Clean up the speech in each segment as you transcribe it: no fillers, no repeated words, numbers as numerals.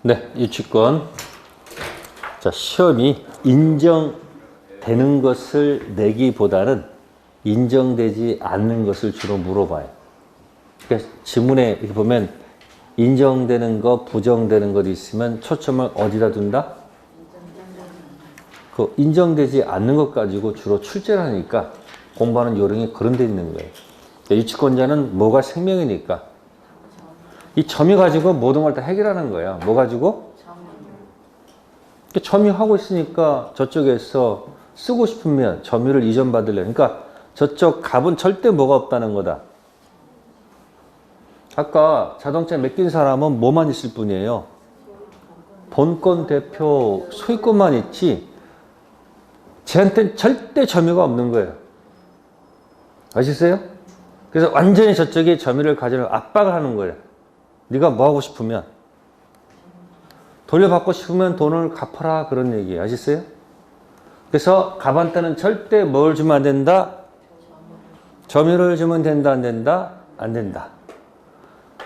네, 유치권. 자, 시험이 인정되는 것을 내기보다는 인정되지 않는 것을 주로 물어봐요. 그러니까 지문에 이렇게 보면 인정되는 것, 부정되는 것이 있으면 초점을 어디다 둔다? 그 인정되지 않는 것 가지고 주로 출제를 하니까 공부하는 요령이 그런 데 있는 거예요. 유치권자는 뭐가 생명이니까 이 점유 가지고 모든 걸 다 해결하는 거예요. 뭐 가지고? 점유하고 있으니까 저쪽에서 쓰고 싶으면 점유를 이전받으려고. 그러니까 저쪽 값은 절대 뭐가 없다는 거다. 아까 자동차 맡긴 사람은 뭐만 있을 뿐이에요. 본권 대표 소유권만 있지 쟤한테는 절대 점유가 없는 거예요. 아시겠어요? 그래서 완전히 저쪽에 점유를 가지려고 압박을 하는 거예요. 네가 뭐 하고 싶으면 돌려받고 싶으면 돈을 갚아라 그런 얘기예요. 아시겠어요? 그래서 갑한테는 절대 뭘 주면 안 된다? 점유를 주면 된다 안 된다? 안 된다.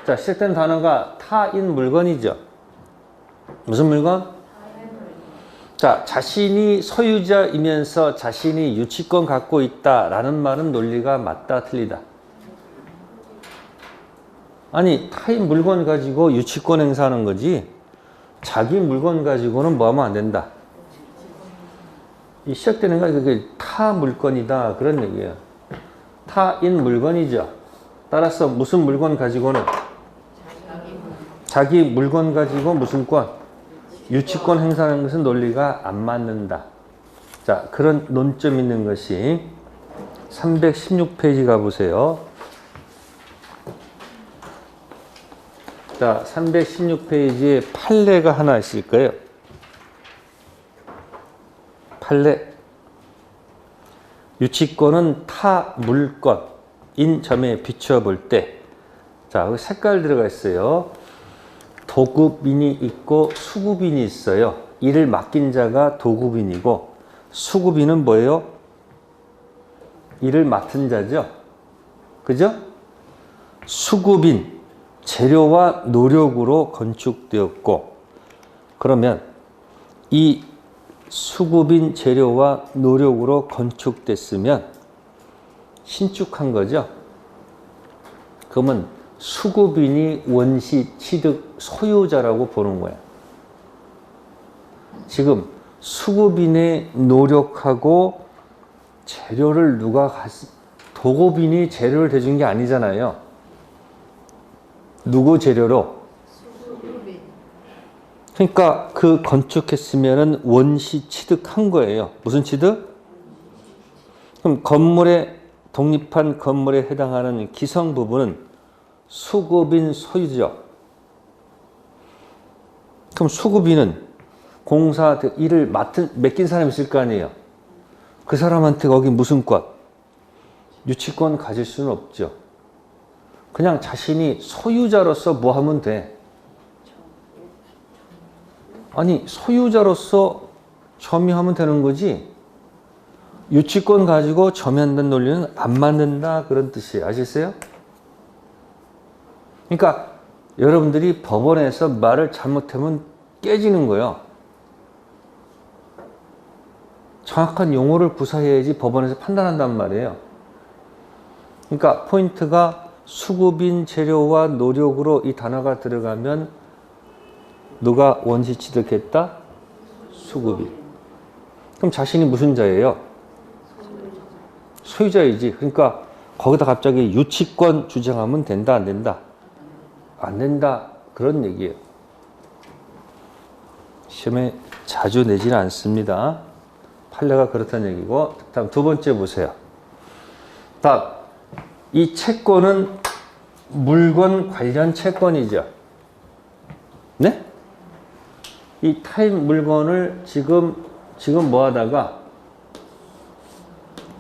자, 시작된 단어가 타인 물건이죠. 무슨 물건? 자, 자신이 소유자이면서 자신이 유치권 갖고 있다라는 말은 논리가 맞다 틀리다? 아니, 타인 물건 가지고 유치권 행사하는 거지 자기 물건 가지고는 뭐 하면 안 된다. 이 시작되는 거 그게 타 물건이다 그런 얘기예요. 타인 물건이죠. 따라서 무슨 물건 가지고는 자기 물건 가지고 무슨 권? 유치권 행사하는 것은 논리가 안 맞는다. 자, 그런 논점 있는 것이 316페이지 가보세요. 자, 316페이지에 판례가 하나 있을 거예요. 판례. 유치권은 타 물건인 점에 비추어 볼 때, 자, 색깔 들어가 있어요. 도급인이 있고 수급인이 있어요. 이를 맡긴 자가 도급인이고, 수급인은 뭐예요? 이를 맡은 자죠. 그죠? 수급인. 재료와 노력으로 건축되었고, 그러면 이 수급인 재료와 노력으로 건축됐으면 신축한 거죠. 그러면 수급인이 원시 취득 소유자라고 보는 거예요. 지금 수급인의 노력하고 재료를 도급인이 재료를 대준 게 아니잖아요. 누구 재료로? 그러니까 그 건축했으면은 원시 취득한 거예요. 무슨 취득? 그럼 건물에 독립한 건물에 해당하는 기성 부분은 수급인 소유죠. 그럼 수급인은 공사 일을 맡긴 사람이 있을 거 아니에요. 그 사람한테 거기 무슨 권? 유치권 가질 수는 없죠. 그냥 자신이 소유자로서 뭐 하면 돼? 아니, 소유자로서 점유하면 되는 거지 유치권 가지고 점유한다는 논리는 안 맞는다 그런 뜻이에요. 아시겠어요? 그러니까 여러분들이 법원에서 말을 잘못하면 깨지는 거예요. 정확한 용어를 구사해야지 법원에서 판단한단 말이에요. 그러니까 포인트가 수급인 재료와 노력으로 이 단어가 들어가면 누가 원시 취득했다? 수급인. 그럼 자신이 무슨 자예요? 소유자이지. 그러니까 거기다 갑자기 유치권 주장하면 된다 안 된다? 안 된다 그런 얘기예요. 시험에 자주 내지는 않습니다. 판례가 그렇다는 얘기고. 다음 두 번째 보세요. 다음 이 채권은 물건 관련 채권이죠. 네? 이 타인 물건을 지금 뭐 하다가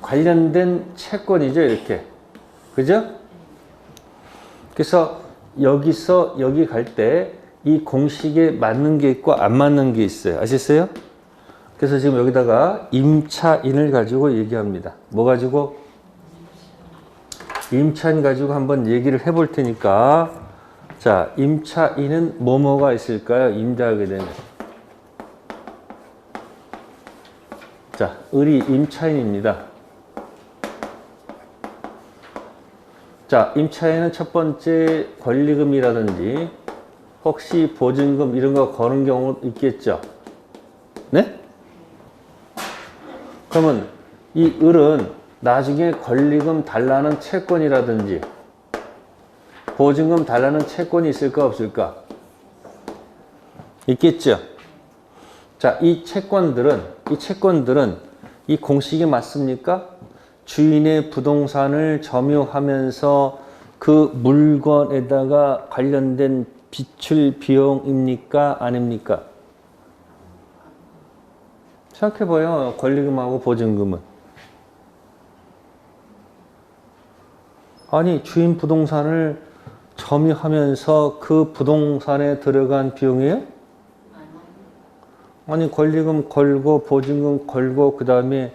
관련된 채권이죠. 이렇게. 그죠? 그래서 여기서 여기 갈 때 이 공식에 맞는 게 있고 안 맞는 게 있어요. 아시겠어요? 그래서 지금 여기다가 임차인을 가지고 얘기합니다. 뭐 가지고? 임차인 가지고 한번 얘기를 해볼 테니까 자, 임차인은 뭐뭐가 있을까요? 임대하게 되면. 자, 을이 임차인입니다. 자, 임차인은 첫 번째 권리금이라든지 혹시 보증금 이런 거 거는 경우 있겠죠? 네? 그러면 이 을은 나중에 권리금 달라는 채권이라든지 보증금 달라는 채권이 있을까 없을까? 있겠죠? 자, 이 채권들은 이 공식이 맞습니까? 주인의 부동산을 점유하면서 그 물건에다가 관련된 비출 비용입니까? 아닙니까? 생각해봐요. 권리금하고 보증금은. 아니, 주인 부동산을 점유하면서 그 부동산에 들어간 비용이에요? 아니, 권리금 걸고 보증금 걸고 그 다음에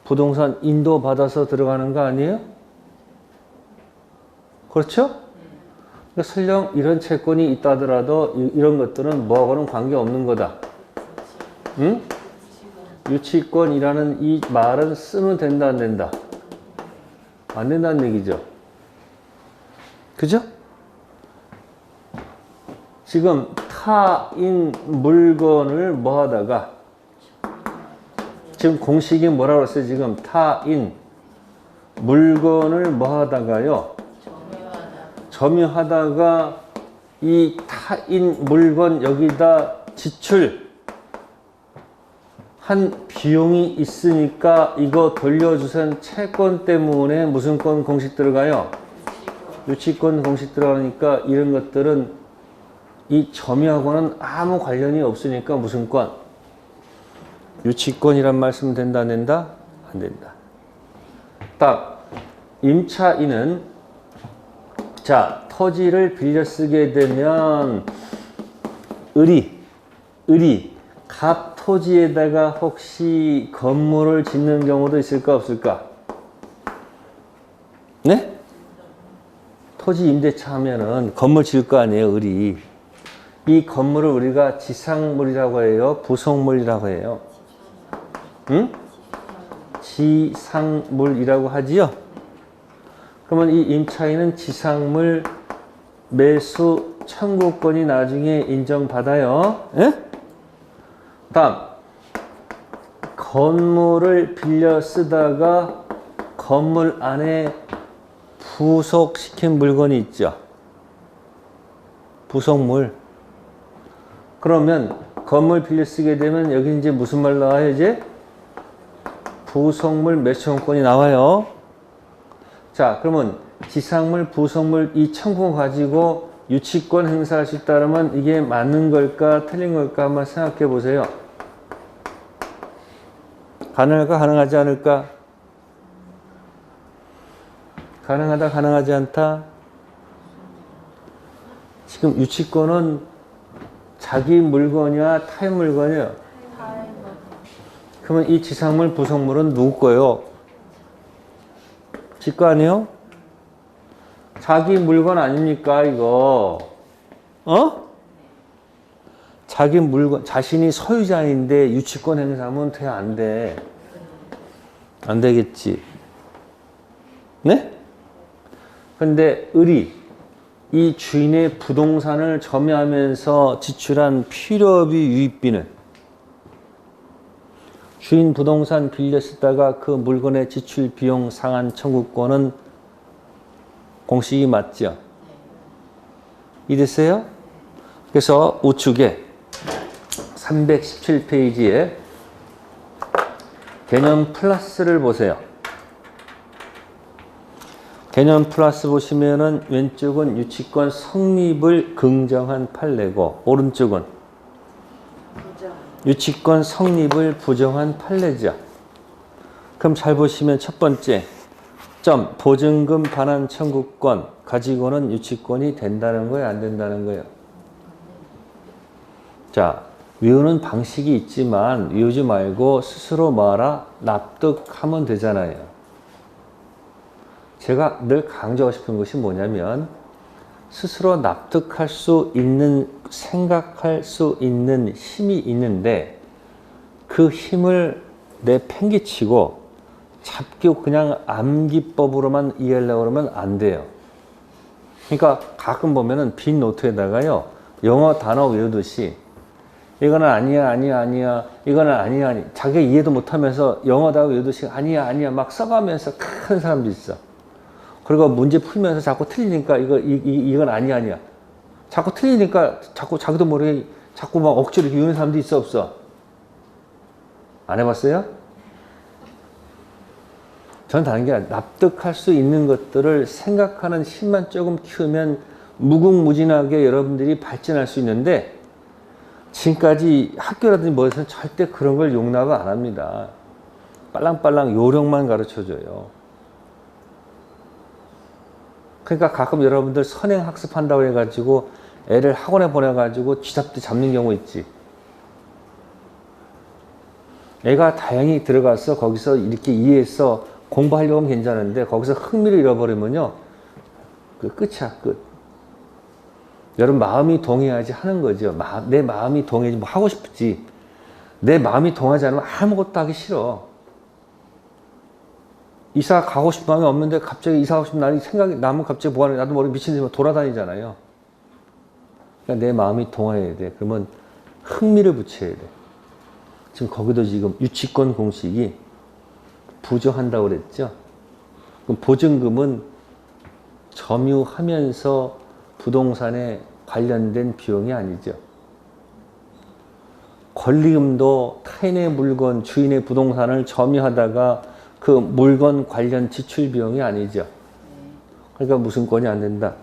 부동산 인도 받아서 들어가는 거 아니에요? 그렇죠? 그러니까 설령 이런 채권이 있다 하더라도 이런 것들은 뭐하고는 관계없는 거다. 응? 유치권이라는 이 말은 쓰면 된다 안 된다? 안 된다는 얘기죠. 그죠? 지금 타인 물건을 뭐 하다가 지금 공식이 뭐라고 했어요? 지금 타인 물건을 뭐 하다가요? 점유하다가 이 타인 물건 여기다 지출 한 비용이 있으니까 이거 돌려주세요. 채권 때문에 무슨 권 공식 들어가요? 유치권 공식 들어가니까 이런 것들은 이 점유하고는 아무 관련이 없으니까 무슨 권? 유치권이란 말씀 된다 안 된다? 안 된다. 딱 임차인은 자 토지를 빌려 쓰게 되면 을이 갑 토지에다가 혹시 건물을 짓는 경우도 있을까 없을까? 네? 토지 임대차 하면은 건물 지을 거 아니에요, 을이. 이 건물을 우리가 지상물이라고 해요, 부속물이라고 해요. 응? 지상물이라고 하지요? 그러면 이 임차인은 지상물 매수 청구권이 나중에 인정받아요. 예? 다음, 건물을 빌려 쓰다가 건물 안에 부속시킨 물건이 있죠. 부속물. 그러면 건물 빌려 쓰게 되면 여기 이제 무슨 말 나와요, 이제? 부속물 매수청구권이 나와요. 자, 그러면 지상물, 부속물 이 청구 가지고 유치권 행사할 수 있다면 이게 맞는 걸까, 틀린 걸까 한번 생각해 보세요. 가능할까, 가능하지 않을까? 가능하다, 가능하지 않다? 지금 유치권은 자기 물건이야, 타의 물건이야? 그러면 이 지상물, 부속물은 누구 거예요? 지 거 아니에요? 자기 물건 아닙니까, 이거? 어? 자기 물건, 자신이 소유자인데 유치권 행사하면 돼, 안 돼? 안 되겠지. 네? 근데 을이 이 주인의 부동산을 점유하면서 지출한 필요비 유입비는 주인 부동산 빌려 쓰다가 그 물건의 지출 비용 상한 청구권은 공식이 맞죠? 이랬어요? 그래서 우측에 317페이지에 개념 플러스를 보세요. 개념 플러스 보시면은 왼쪽은 유치권 성립을 긍정한 판례고 오른쪽은 유치권 성립을 부정한 판례죠. 그럼 잘 보시면 첫 번째 점 보증금 반환 청구권 가지고는 유치권이 된다는 거예요, 안 된다는 거예요? 자, 외우는 방식이 있지만 외우지 말고 스스로 말아 납득하면 되잖아요. 제가 늘 강조하고 싶은 것이 뭐냐면 스스로 납득할 수 있는, 생각할 수 있는 힘이 있는데 그 힘을 내팽개치고 잡고 그냥 암기법으로만 이해하려고 그러면 안 돼요. 그러니까 가끔 보면은 빈 노트에다가요, 영어 단어 외우듯이 이거는 아니야, 아니야, 아니야, 이거는 아니야, 아니. 자기가 이해도 못하면서 영어 단어 외우듯이 아니야, 아니야 막 써가면서 큰 사람도 있어. 그리고 문제 풀면서 자꾸 틀리니까 이건 아니야, 아니야. 자꾸 틀리니까 자꾸 자기도 모르게 자꾸 막 억지로 이러는 사람도 있어, 없어? 안 해봤어요? 저는 다른 게 아니라 납득할 수 있는 것들을 생각하는 힘만 조금 키우면 무궁무진하게 여러분들이 발전할 수 있는데, 지금까지 학교라든지 뭐에서는 절대 그런 걸 용납을 안 합니다. 빨랑빨랑 요령만 가르쳐줘요. 그러니까 가끔 여러분들 선행 학습한다고 해가지고 애를 학원에 보내가지고 쥐잡듯 잡는 경우 있지. 애가 다행히 들어가서 거기서 이렇게 이해해서 공부하려고 하면 괜찮은데 거기서 흥미를 잃어버리면요, 그 끝이야, 끝. 여러분 마음이 동해야지 하는 거죠. 내 마음이 동해야지 뭐 하고 싶지. 내 마음이 동하지 않으면 아무것도 하기 싫어. 이사 가고 싶은 마음이 없는데 갑자기 이사 가고 싶은 날이 생각이 나면 갑자기 뭐하는, 나도 모르게 미친 듯이 돌아다니잖아요. 그러니까 내 마음이 동해야 돼. 그러면 흥미를 붙여야 돼. 지금 거기도 지금 유치권 공식이 부조한다고 그랬죠. 그럼 보증금은 점유하면서 부동산에 관련된 비용이 아니죠. 권리금도 타인의 물건, 주인의 부동산을 점유하다가 그 물건 관련 지출 비용이 아니죠. 그러니까 무슨 권이 안 된다?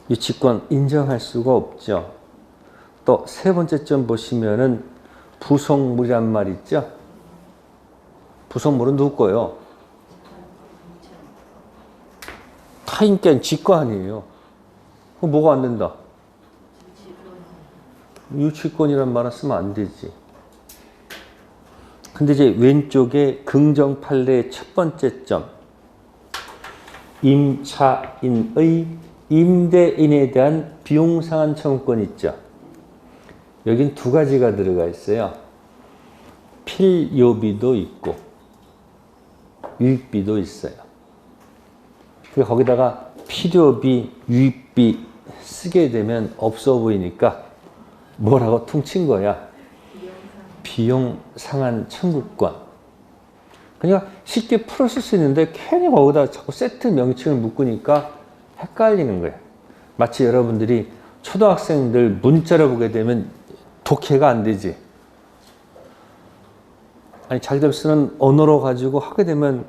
유치권 인정할 수가 없죠. 또 세 번째 점 보시면은 부속물이란 말 있죠. 부속물은 누구 거예요? 타인께 지거 아니에요. 그럼 뭐가 안 된다? 유치권이란 말은 쓰면 안 되지. 근데 이제 왼쪽에 긍정 판례의 첫 번째 점, 임차인의 임대인에 대한 비용 상한 청구권 있죠. 여긴 두 가지가 들어가 있어요. 필요비도 있고 유익비도 있어요. 거기다가 필요비, 유익비 쓰게 되면 없어 보이니까 뭐라고 퉁친 거야? 비용 상한 청구권. 그러니까 쉽게 풀었을 수 있는데 괜히 거기다 자꾸 세트 명칭을 묶으니까 헷갈리는 거예요. 마치 여러분들이 초등학생들 문자를 보게 되면 독해가 안 되지. 아니 자기들 쓰는 언어로 가지고 하게 되면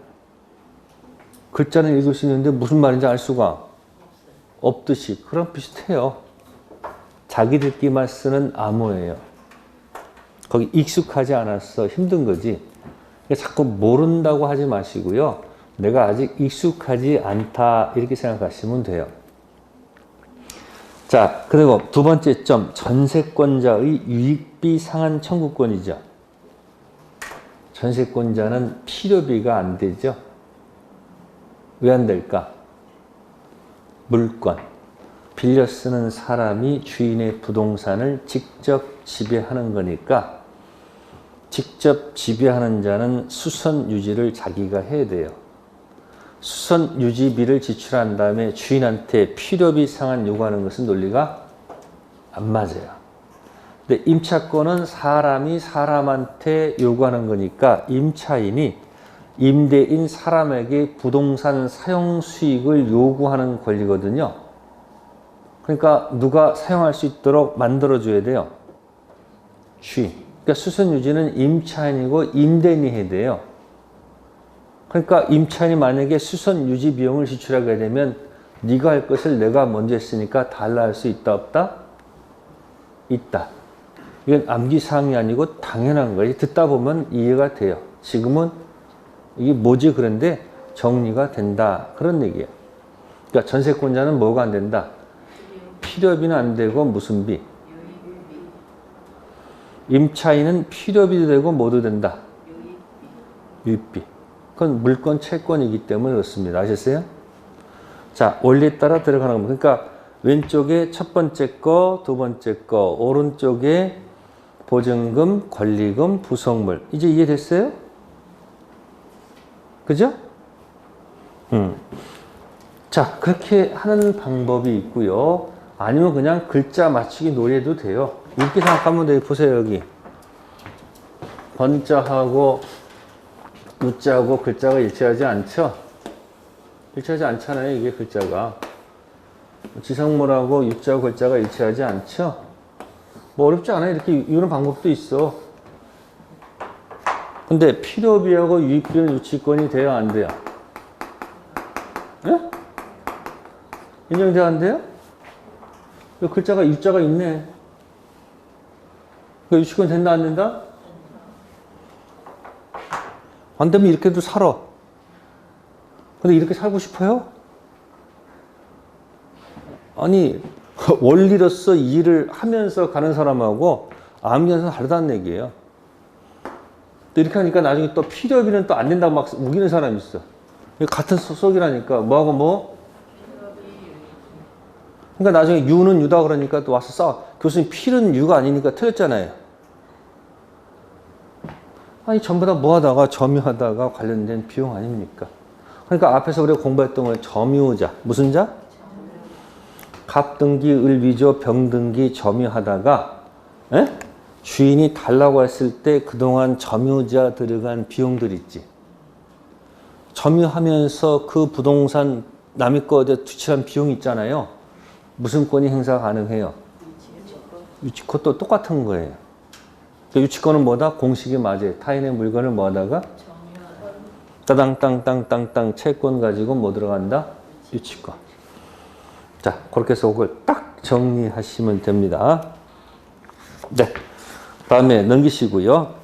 글자는 읽을 수 있는데 무슨 말인지 알 수가 없듯이 그런 비슷해요. 자기들끼리만 쓰는 암호예요. 거기 익숙하지 않아서 힘든 거지. 자꾸 모른다고 하지 마시고요. 내가 아직 익숙하지 않다 이렇게 생각하시면 돼요. 자, 그리고 두 번째 점, 전세권자의 유익비 상한 청구권이죠. 전세권자는 필요비가 안 되죠. 왜 안 될까? 물권. 빌려 쓰는 사람이 주인의 부동산을 직접 지배하는 거니까 직접 지배하는 자는 수선 유지를 자기가 해야 돼요. 수선 유지비를 지출한 다음에 주인한테 필요비 상한 요구하는 것은 논리가 안 맞아요. 근데 임차권은 사람이 사람한테 요구하는 거니까 임차인이 임대인 사람에게 부동산 사용 수익을 요구하는 권리거든요. 그러니까 누가 사용할 수 있도록 만들어줘야 돼요? 주인. 그러니까 수선 유지는 임차인이고 임대인이 해야 돼요. 그러니까 임차인이 만약에 수선 유지 비용을 지출하게 되면 네가 할 것을 내가 먼저 했으니까 달라 할 수 있다 없다? 있다. 이건 암기사항이 아니고 당연한 거예요. 듣다 보면 이해가 돼요. 지금은 이게 뭐지 그런데 정리가 된다. 그런 얘기예요. 그러니까 전세권자는 뭐가 안 된다? 필요비는 안 되고 무슨 비? 임차인은 필요비도 되고 뭐도 된다? 유익비. 그건 물권 채권이기 때문에 그렇습니다. 아셨어요? 자, 원리에 따라 들어가는 겁니다. 그러니까 왼쪽에 첫 번째 거, 두 번째 거, 오른쪽에 보증금, 권리금, 부속물. 이제 이해됐어요? 그죠? 자, 그렇게 하는 방법이 있고요. 아니면 그냥 글자 맞추기 놀이해도 돼요. 이렇게 생각하면 돼요. 보세요, 여기. 번자하고 우자하고 글자가 일치하지 않죠? 일치하지 않잖아요, 이게 글자가. 지성물하고 유자하고 글자가 일치하지 않죠? 뭐 어렵지 않아요. 이렇게 이런 방법도 있어. 근데 필요비하고 유익비는 유치권이 돼야 안 돼요? 예? 인정돼야 안 돼요? 글자가 유자가 있네. 유치권 된다 안 된다? 안 되면 이렇게도 살아. 근데 이렇게 살고 싶어요? 아니, 원리로서 일을 하면서 가는 사람하고 암기하면서 다르다는 얘기예요. 또 이렇게 하니까 나중에 또 필요비는 또 안 된다고 막 우기는 사람이 있어. 같은 속이라니까 뭐하고 뭐? 그러니까 나중에 유는 유다 그러니까 또 와서 싸워. 교수님 필은 유가 아니니까 틀렸잖아요. 아니 전부 다 뭐 하다가 점유하다가 관련된 비용 아닙니까? 그러니까 앞에서 우리가 공부했던 거예요. 점유자. 무슨 자? 갑등기, 을위조, 병등기 점유하다가 에? 주인이 달라고 했을 때 그동안 점유자 들어간 비용들 있지. 점유하면서 그 부동산 남의 거에 투칠한 비용이 있잖아요. 무슨 권이 행사 가능해요? 유치권도 똑같은 거예요. 유치권은 뭐다? 공식이 맞아요. 타인의 물건을 뭐 하다가? 따당땅땅땅땅 채권 가지고 뭐 들어간다? 유치권. 자, 그렇게 해서 그걸 딱 정리하시면 됩니다. 네. 다음에 넘기시고요.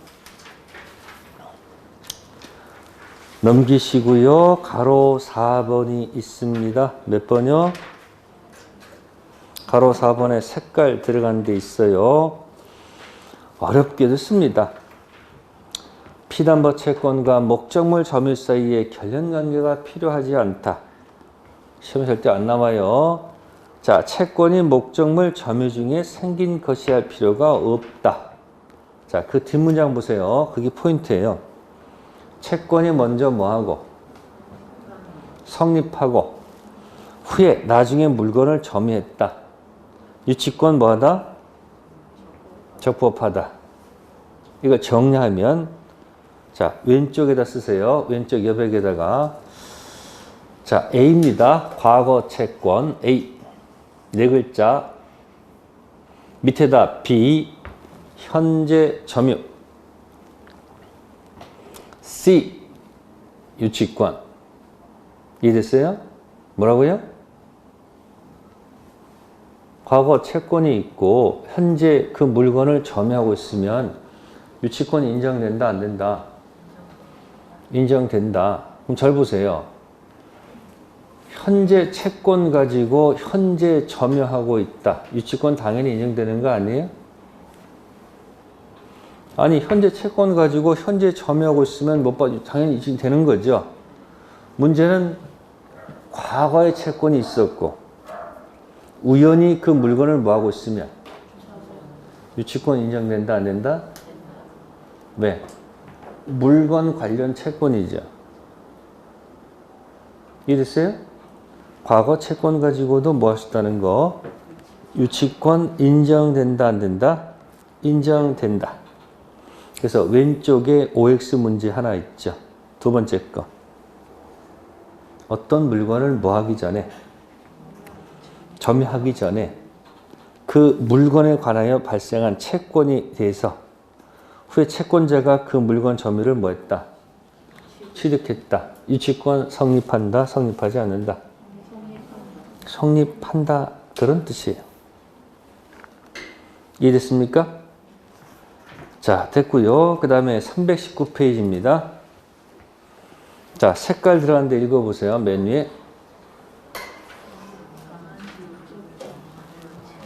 넘기시고요. 가로 4번이 있습니다. 몇 번이요? 가로 4번에 색깔 들어간 데 있어요. 어렵게도 씁니다. 피담보 채권과 목적물 점유 사이에 결연관계가 필요하지 않다. 시험에 절대 안 나와요. 자, 채권이 목적물 점유 중에 생긴 것이 할 필요가 없다. 자, 그 뒷문장 보세요. 그게 포인트예요. 채권이 먼저 뭐하고? 성립하고 후에 나중에 물건을 점유했다. 유치권 뭐하다? 적법하다. 이거 정리하면 자, 왼쪽에다 쓰세요. 왼쪽 여백에다가 자, A입니다. 과거 채권 A 네 글자 밑에다 B 현재 점유 C 유치권 이해됐어요? 뭐라고요? 과거 채권이 있고 현재 그 물건을 점유하고 있으면 유치권이 인정된다 안 된다? 인정된다. 그럼 잘 보세요. 현재 채권 가지고 현재 점유하고 있다. 유치권 당연히 인정되는 거 아니에요? 아니 현재 채권 가지고 현재 점유하고 있으면 못 봐 당연히 인정되는 거죠. 문제는 과거에 채권이 있었고 우연히 그 물건을 뭐하고 있으면 유치권 인정된다 안 된다? 왜? 물건 관련 채권이죠. 이해됐어요? 과거 채권 가지고도 뭐 할 수 있다는 거? 유치권 인정된다 안 된다? 인정된다. 그래서 왼쪽에 OX 문제 하나 있죠. 두 번째 거. 어떤 물건을 뭐 하기 전에 점유하기 전에 그 물건에 관하여 발생한 채권에 대해서 후에 채권자가 그 물건 점유를 뭐 했다? 취득했다. 유치권 성립한다? 성립하지 않는다? 성립한다. 그런 뜻이에요. 이해됐습니까? 자, 됐고요. 그 다음에 319페이지입니다. 자, 색깔 들어간 데 읽어보세요. 맨 위에.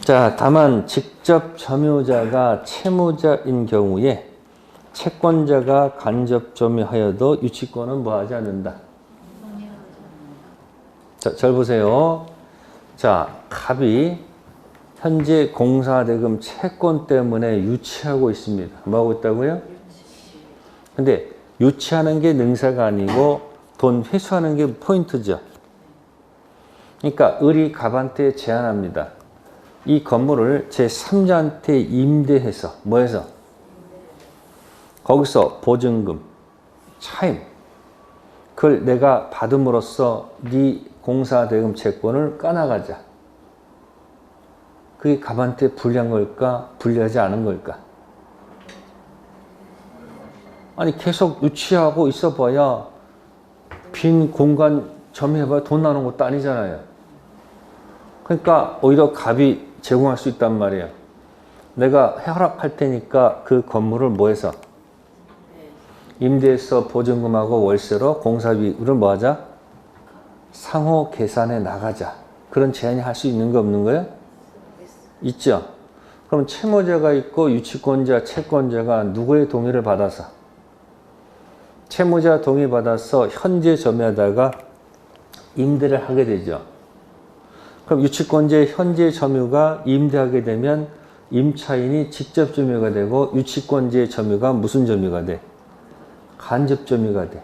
자, 다만 직접 점유자가 채무자인 경우에 채권자가 간접 점유하여도 유치권은 뭐 하지 않는다. 자, 잘 보세요. 자, 갑이 현재 공사대금 채권 때문에 유치하고 있습니다. 뭐 하고 있다고요? 근데 유치하는 게 능사가 아니고 돈 회수하는 게 포인트죠. 그러니까 을이 갑한테 제안합니다. 이 건물을 제3자한테 임대해서 뭐 해서? 거기서 보증금, 차임 그걸 내가 받음으로써 네 공사대금 채권을 까나가자. 그게 갑한테 불리한 걸까? 불리하지 않은 걸까? 아니 계속 유치하고 있어봐야 빈 공간 점유해봐야 돈 나오는 것도 아니잖아요. 그러니까 오히려 갑이 제공할 수 있단 말이에요. 내가 허락할 테니까 그 건물을 뭐 해서? 임대해서 보증금하고 월세로 공사비를 뭐 하자? 상호 계산해 나가자. 그런 제안이 할 수 있는 거 없는 거예요? 있죠. 그럼 채무자가 있고 유치권자, 채권자가 누구의 동의를 받아서? 채무자 동의 받아서 현재 점유하다가 임대를 하게 되죠. 그럼 유치권자의 현재 점유가 임대하게 되면 임차인이 직접 점유가 되고 유치권자의 점유가 무슨 점유가 돼? 간접 점유가 돼.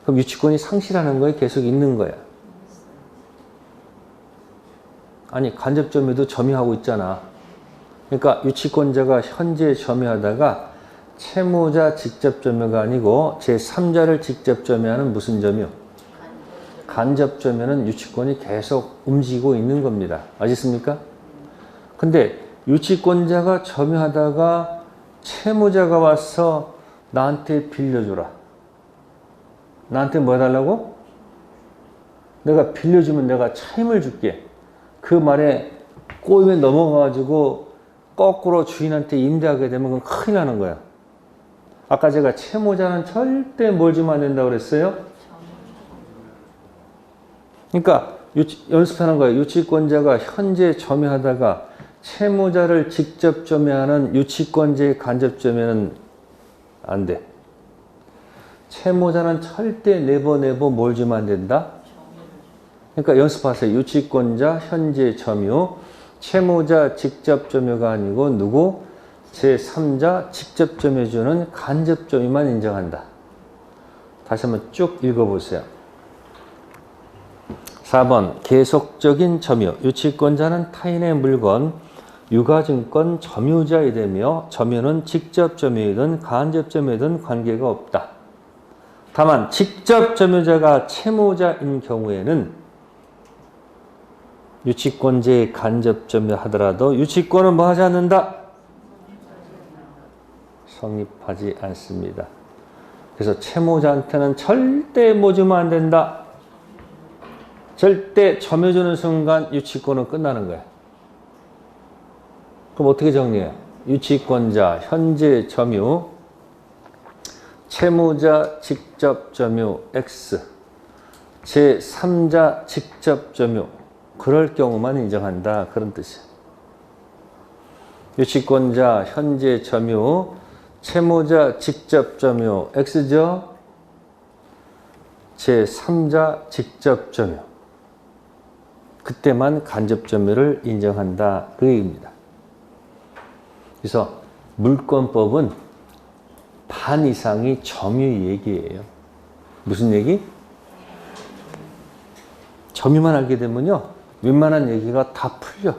그럼 유치권이 상실하는 거에 계속 있는 거야. 아니 간접 점유도 점유하고 있잖아. 그러니까 유치권자가 현재 점유하다가 채무자 직접 점유가 아니고 제3자를 직접 점유하는 무슨 점유? 간접 점유는 유치권이 계속 움직이고 있는 겁니다. 아시겠습니까? 근데 유치권자가 점유하다가 채무자가 와서 나한테 빌려줘라. 나한테 뭐 해달라고? 내가 빌려주면 내가 차임을 줄게. 그 말에 꼬임에 넘어가가지고 거꾸로 주인한테 임대하게 되면 그건 큰일 나는 거야. 아까 제가 채무자는 절대 뭘 주면 안 된다고 그랬어요? 그러니까 연습하는 거예요. 유치권자가 현재 점유하다가 채무자를 직접 점유하는 유치권자의 간접 점유는 안 돼. 채무자는 절대 네버 뭘 주면 안 된다? 그러니까 연습하세요. 유치권자 현재 점유, 채무자 직접 점유가 아니고 누구? 제3자 직접 점유주는 간접 점유만 인정한다. 다시 한번 쭉 읽어보세요. 4번 계속적인 점유. 유치권자는 타인의 물건, 유가증권 점유자이 되며 점유는 직접 점유이든 간접 점유이든 관계가 없다. 다만 직접 점유자가 채무자인 경우에는 유치권자의 간접 점유하더라도 유치권은 뭐 하지 않는다? 성립하지 않습니다. 그래서 채무자한테는 절대 뭐 주면 안 된다. 절대 점유주는 순간 유치권은 끝나는 거야. 그럼 어떻게 정리해요? 유치권자 현재 점유, 채무자 직접 점유 X, 제3자 직접 점유 그럴 경우만 인정한다. 그런 뜻이에요. 유치권자 현재 점유, 채무자 직접 점유 X죠. 제3자 직접 점유. 그때만 간접 점유를 인정한다. 그 얘기입니다. 그래서 물권법은 반 이상이 점유 얘기예요. 무슨 얘기? 점유만 알게 되면요. 웬만한 얘기가 다 풀려.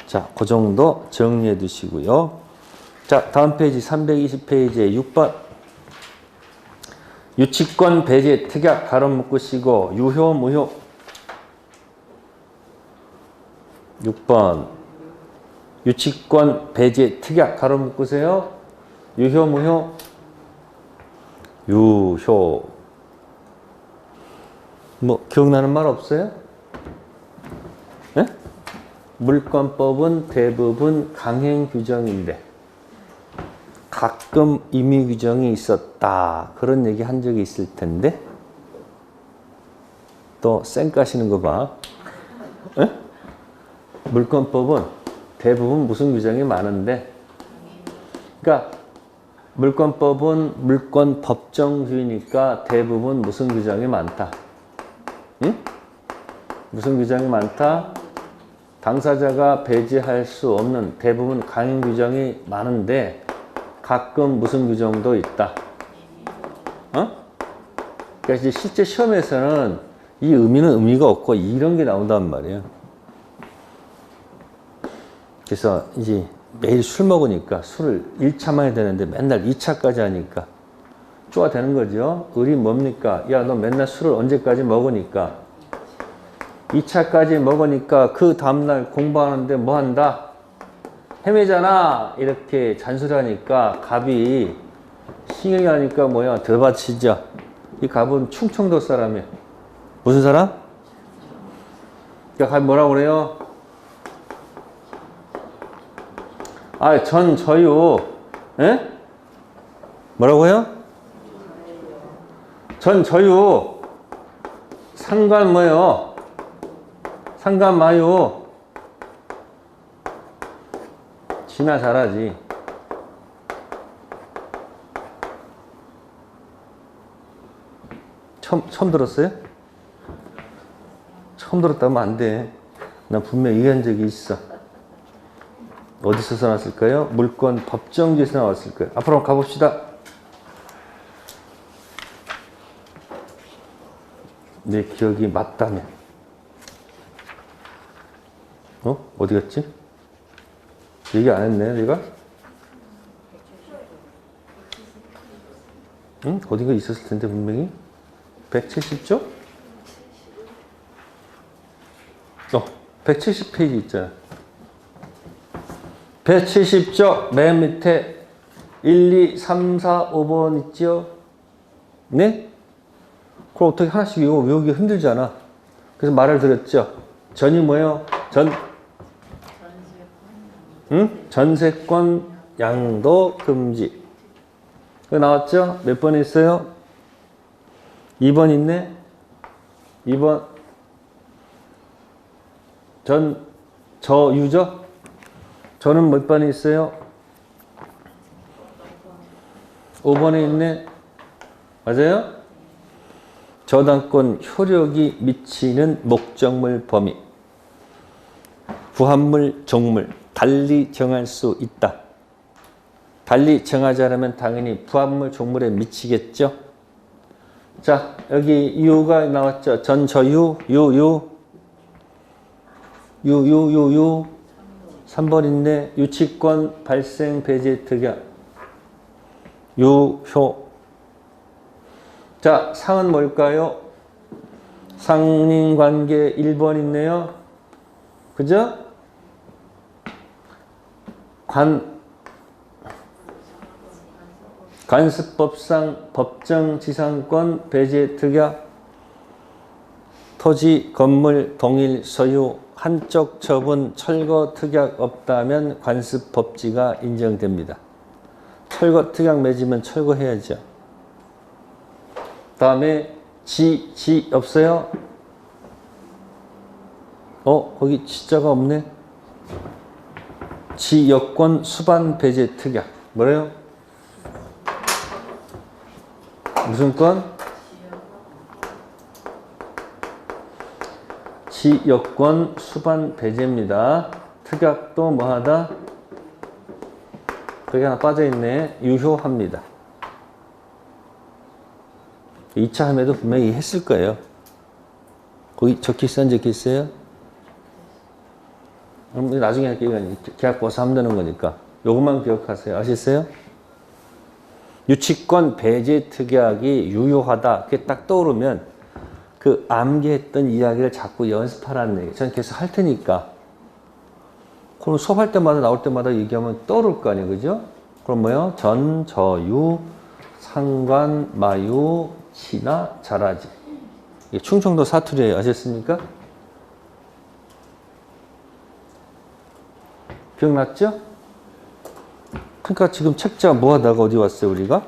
자, 그 정도 정리해 두시고요. 자, 다음 페이지 320페이지에 6번. 유치권 배제 특약 가로 묶으시고 유효 무효. 6번. 유치권 배제 특약 가로 묶으세요. 유효 무효. 유효. 뭐 기억나는 말 없어요? 네? 물권법은 대부분 강행 규정인데 가끔 임의 규정이 있었다. 그런 얘기 한 적이 있을 텐데 또 쌩까시는 거 봐. 네? 물권법은 대부분 무슨 규정이 많은데 그러니까 물권법은 물권 법정주의니까 대부분 무슨 규정이 많다. 응? 무슨 규정이 많다? 당사자가 배제할 수 없는 대부분 강행 규정이 많은데 가끔 무슨 규정도 있다. 어? 그러니까 이제 실제 시험에서는 이 의미는 의미가 없고 이런 게 나온단 말이에요. 그래서 이제 매일 술 먹으니까 술을 1차만 해야 되는데 맨날 2차까지 하니까 쪼아되는 거죠. 의리 뭡니까? 야, 너 맨날 술을 언제까지 먹으니까 2차까지 먹으니까 그 다음날 공부하는데 뭐 한다? 헤매잖아. 이렇게 잔소리하니까 갑이 신경이 나니까 뭐야? 들받치죠. 이 갑은 충청도 사람이야. 무슨 사람? 그러니까 갑이 뭐라고 그래요? 아, 전 저유. 에? 뭐라고요? 전 저유. 상관 뭐예요? 상관 마요. 지나 잘하지. 처음 들었어요? 처음 들었다면 안 돼. 난 분명 얘기한 적이 있어. 어디서 나왔을까요? 물권 법정지에서 나왔을 거예요. 앞으로 한번 가봅시다. 내 기억이 맞다면. 어디 갔지? 얘기 안 했네, 내가? 응? 어딘가 있었을 텐데, 분명히. 170조? 170페이지 있잖아. 170조 맨 밑에 1, 2, 3, 4, 5번 있죠? 네? 그럼 어떻게 하나씩 외우기 힘들잖아. 그래서 말을 드렸죠. 전이 뭐예요? 전세권 양도 금지. 그거 나왔죠? 몇 번 있어요? 2번 있네? 2번. 저유죠? 저는 몇 번에 있어요? 5번에 있네? 맞아요? 저당권 효력이 미치는 목적물 범위. 부합물, 종물 달리 정할 수 있다. 달리 정하자면 당연히 부합물, 종물에 미치겠죠? 자, 여기 유가 나왔죠? 전저유, 유. 3번 있네. 유치권 발생 배제 특약. 유효. 자, 상은 뭘까요? 상린관계 1번 있네요. 그죠? 관습법상 법정지상권 배제 특약. 토지, 건물, 동일 소유, 한쪽 처분, 철거 특약 없다면 관습법지가 인정됩니다. 철거 특약 맺으면 철거해야죠. 다음에 지 없어요? 거기 지자가 없네. 지 여권 수반 배제 특약. 뭐래요? 무슨 건? 지여권 수반 배제입니다. 특약도 뭐하다? 거기 하나 빠져있네. 유효합니다. 2차 함에도 분명히 했을 거예요. 거기 적혀있어 안 적혀있어요? 나중에 할게요. 계약 보서 하면 되는 거니까. 요것만 기억하세요. 아셨어요? 유치권 배제 특약이 유효하다. 그게 딱 떠오르면 그 암기했던 이야기를 자꾸 연습하라는 얘기. 저는 계속 할 테니까. 그럼 수업할 때마다 나올 때마다 얘기하면 떠오를 거 아니에요. 그죠? 그럼 뭐요? 전, 저, 유, 상관, 마유, 치나, 잘하지. 이게 충청도 사투리예요. 아셨습니까? 기억났죠? 그러니까 지금 책자 뭐 하다가 어디 왔어요, 우리가?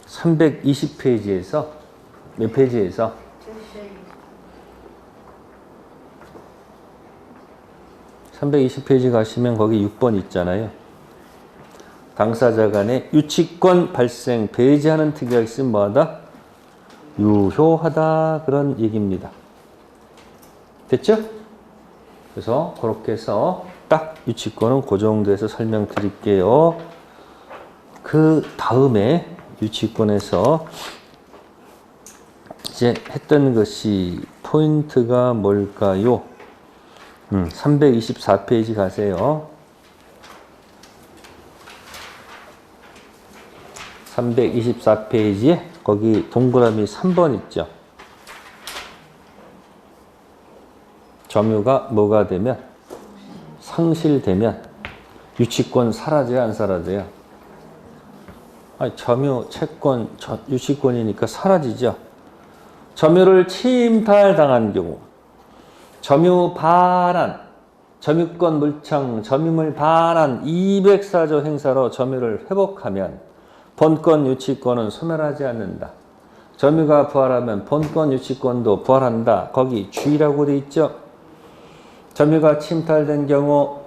320페이지에서, 몇 페이지에서? 320페이지 가시면 거기 6번 있잖아요. 당사자 간에 유치권 발생 배제하는 특약이 있으면 뭐하다? 유효하다. 그런 얘기입니다. 됐죠? 그래서 그렇게 해서 딱 유치권은 그 정도에서 설명드릴게요. 그 다음에 유치권에서 이제 했던 것이 포인트가 뭘까요? 324페이지 가세요. 324페이지에 거기 동그라미 3번 있죠. 점유가 뭐가 되면? 상실되면 유치권 사라져요, 안 사라져요? 아니, 점유, 채권, 유치권이니까 사라지죠. 점유를 침탈당한 경우, 점유 반환, 점유권 물청, 점유물 반환 204조 행사로 점유를 회복하면 본권 유치권은 소멸하지 않는다. 점유가 부활하면 본권 유치권도 부활한다. 거기 주의라고 돼 있죠. 점유가 침탈된 경우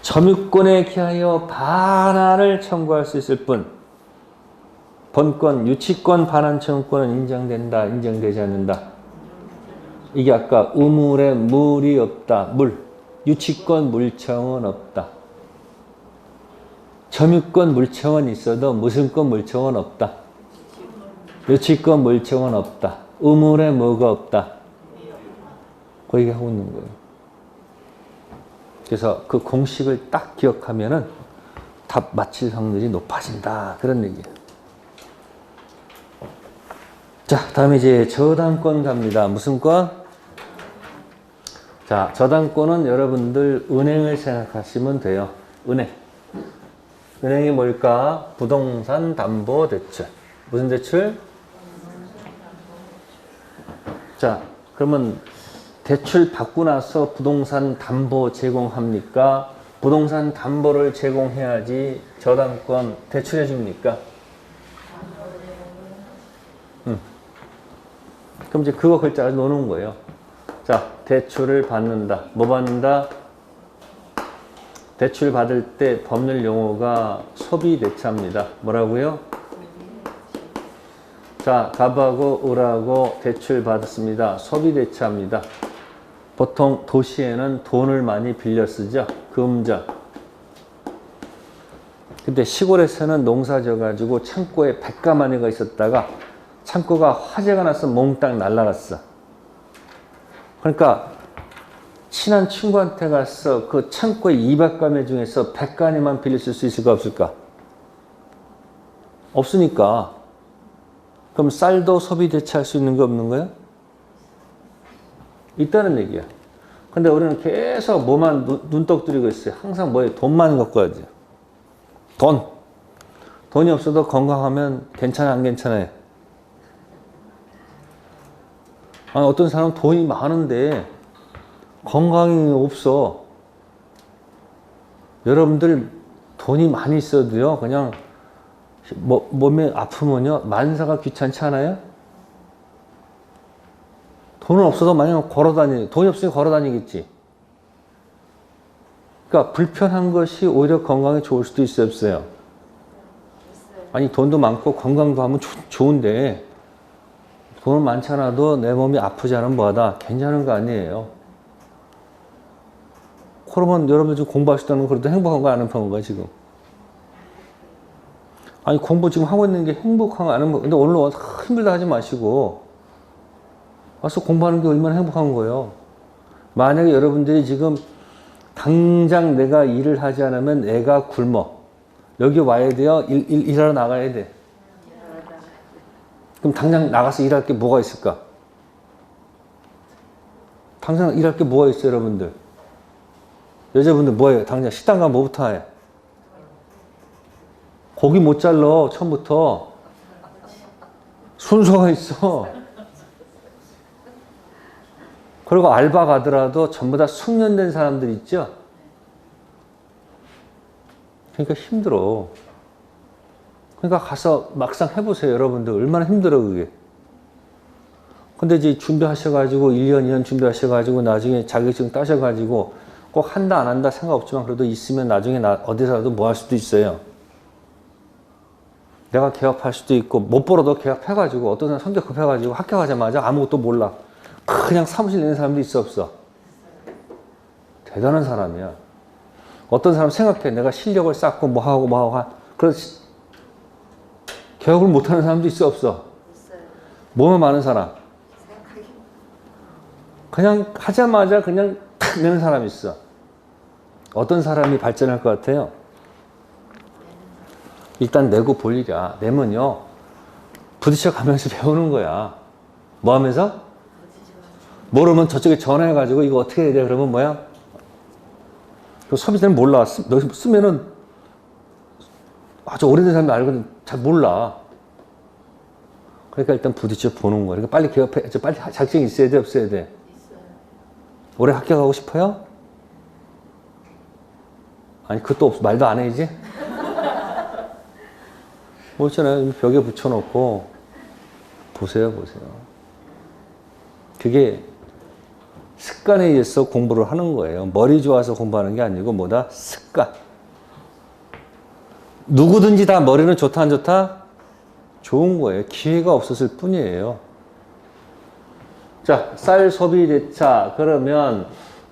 점유권에 기하여 반환을 청구할 수 있을 뿐 본권 유치권 반환 청구권은 인정된다. 인정되지 않는다. 이게 아까 우물에 물이 없다. 물. 유치권 물청은 없다. 점유권 물청은 있어도 무슨 권 물청은 없다. 유치권 물청은 없다. 우물에 뭐가 없다. 그 얘기 하고 있는 거예요. 그래서 그 공식을 딱 기억하면은 답 맞힐 확률이 높아진다. 그런 얘기예요. 자, 다음에 이제 저당권 갑니다. 무슨 권? 자, 저당권은 여러분들 은행을 생각하시면 돼요. 은행. 은행이 뭘까? 부동산 담보 대출. 무슨 대출? 자, 그러면 대출 받고 나서 부동산 담보 제공합니까? 부동산 담보를 제공해야지 저당권 대출해 줍니까? 그럼 이제 그거 글자를 놓는 거예요. 자, 대출을 받는다. 뭐 받는다? 대출 받을 때 법률 용어가 소비대차입니다. 뭐라고요? 자, 갑하고 을하고 대출 받았습니다. 소비대차입니다. 보통 도시에는 돈을 많이 빌려 쓰죠. 금전. 근데 시골에서는 농사 져가지고 창고에 백가마니가 있었다가 창고가 화재가 나서 몽땅 날아갔어. 그러니까 친한 친구한테 가서 그 창고에 200가마 중에서 100가마만 빌렸을 수 있을까 없을까? 없으니까. 그럼 쌀도 소비 대체할 수 있는 게 없는 거예요? 있다는 얘기야. 근데 우리는 계속 뭐만 눈독 들이고 있어요. 항상 뭐에 돈만 갖고 와야지. 돈. 돈이 없어도 건강하면 괜찮아, 안 괜찮아요? 아니, 어떤 사람은 돈이 많은데 건강이 없어. 여러분들 돈이 많이 있어도요, 그냥 몸에 아프면요, 만사가 귀찮지 않아요? 돈은 없어도 만약 돈이 없으니 걸어 다니겠지. 그러니까 불편한 것이 오히려 건강에 좋을 수도 있어요, 없어요? 아니, 돈도 많고 건강도 하면 좋은데 돈은 많잖아도 내 몸이 아프지 않으면 뭐하다? 괜찮은 거 아니에요. 그러면 여러분들 지금 공부하시다는 거 그래도 행복한 거 안 행복한 거야, 지금? 아니, 공부 지금 하고 있는 게 행복한 거 안 행복한 거. 근데 오늘 와서 힘들다 하지 마시고 와서 공부하는 게 얼마나 행복한 거예요. 만약에 여러분들이 지금 당장 내가 일을 하지 않으면 애가 굶어. 여기 와야 돼요? 일하러 나가야 돼. 그럼 당장 나가서 일할 게 뭐가 있을까? 당장 일할 게 뭐가 있어요, 여러분들? 여자분들 뭐예요? 당장 식당 가면 뭐부터 해? 고기 못 잘라, 처음부터. 순서가 있어. 그리고 알바 가더라도 전부 다 숙련된 사람들 있죠? 그러니까 힘들어. 그러니까 가서 막상 해보세요, 여러분들. 얼마나 힘들어, 그게. 근데 이제 준비하셔가지고, 1년, 2년 준비하셔가지고, 나중에 자격증 따셔가지고, 꼭 한다, 안 한다 상관없지만, 그래도 있으면 나중에 어디서라도 뭐 할 수도 있어요. 내가 개업할 수도 있고, 못 벌어도 개업해가지고, 어떤 사람 성격 급해가지고, 합격하자마자 아무것도 몰라. 그냥 사무실 내는 사람도 있어, 없어? 대단한 사람이야. 어떤 사람 생각해. 내가 실력을 쌓고 뭐하고 그렇지. 개혁을 못하는 사람도 있어 없어? 있어요. 뭐만 많은 사람. 생각하기. 그냥 하자마자 그냥 탁 내는 사람이 있어. 어떤 사람이 발전할 것 같아요? 일단 내고 볼 일이야. 내면요. 부딪혀 가면서 배우는 거야. 뭐 하면서? 모르면 저쪽에 전화해가지고 이거 어떻게 해야 돼? 그러면 뭐야? 그 서비스는 몰라. 쓰면은 아주 오래된 사람이 알거든. 잘 몰라. 그러니까 일단 부딪혀 보는 거야. 그러니까 빨리 개업해. 빨리 자격증이 있어야 돼? 없어야 돼? 있어요. 올해 합격하고 싶어요? 아니, 그것도 없어. 말도 안 해, 이제? 뭐 있잖아요. 벽에 붙여놓고. 보세요. 그게 습관에 의해서 공부를 하는 거예요. 머리 좋아서 공부하는 게 아니고 뭐다? 습관. 누구든지 다 머리는 좋다 안 좋다? 좋은 거예요. 기회가 없었을 뿐이에요. 자, 쌀 소비 대차. 그러면